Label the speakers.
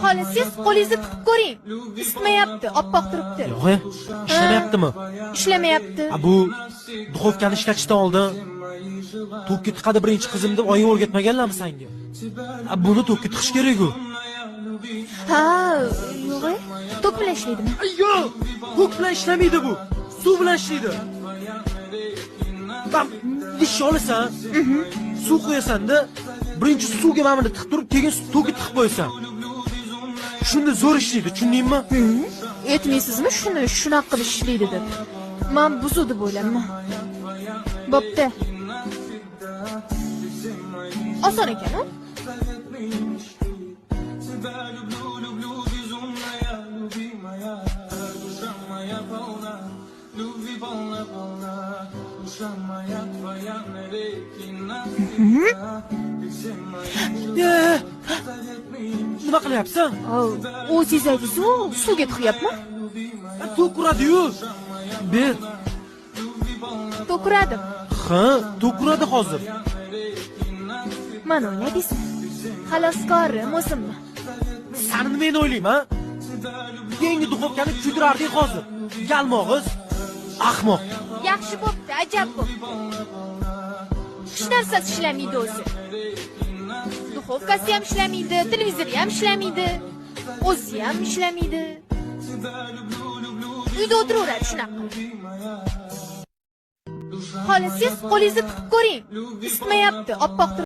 Speaker 1: Xola, siz qo'lingizni tiqib ko'ring. Isitmayapti, oppoq turibdi.
Speaker 2: Yo'q, ishlamayaptimi?
Speaker 1: Ishlamayapti.
Speaker 2: Bu duxovkani ishlatishdan oldin to'kka tiqadi birinchi qizim deb oying o'rgatmaganlarmi senga? Buni to'kka tiqish kerak-ku.
Speaker 1: Ha, yo'q. Tok bilan ishlaydimi?
Speaker 2: Yo'q, tok bilan ishlamaydi bu. Suv bilan ishlaydi. Bak, ish olasan, suv qo'yasan-da, birinchi suvga mana buni tiqib turib, keyin to'kka tiqib qo'yasan. Shunda zo'r ishlaydi, tushundingmi?
Speaker 1: Aytmaysizmi shuni, shunaqa qilib ishlaydi deb. Men buzu deb o'ylayman. Bo'pti. Oson ekan-ku.
Speaker 2: Nima qilyapsan?
Speaker 1: O'zingiz aytdingiz-ku, suvga tiqyapman.
Speaker 2: To'kuradi-yu. Bet.
Speaker 1: To'kuradim.
Speaker 2: Ha, to'kuradi hozir.
Speaker 1: Mana o'yladingizmi? Xaloskorim o'zimmi?
Speaker 2: Seni men o'ylayman, ha? Yangi duxovkani kuydirarding hozir. Galmog'iz, ahmoq.
Speaker 1: Yaxshi bo'pti, ajab bo'pti. Hech narsasi ishlamaydi o'zi. Duxovkasi ham ishlamaydi, televizori ham ishlamaydi. O'zi ham ishlamaydi. Uyda o'tiraveradi shunaqa. Xola, siz qo'lingizni tiqib ko'ring. Isitmayapti, oppoq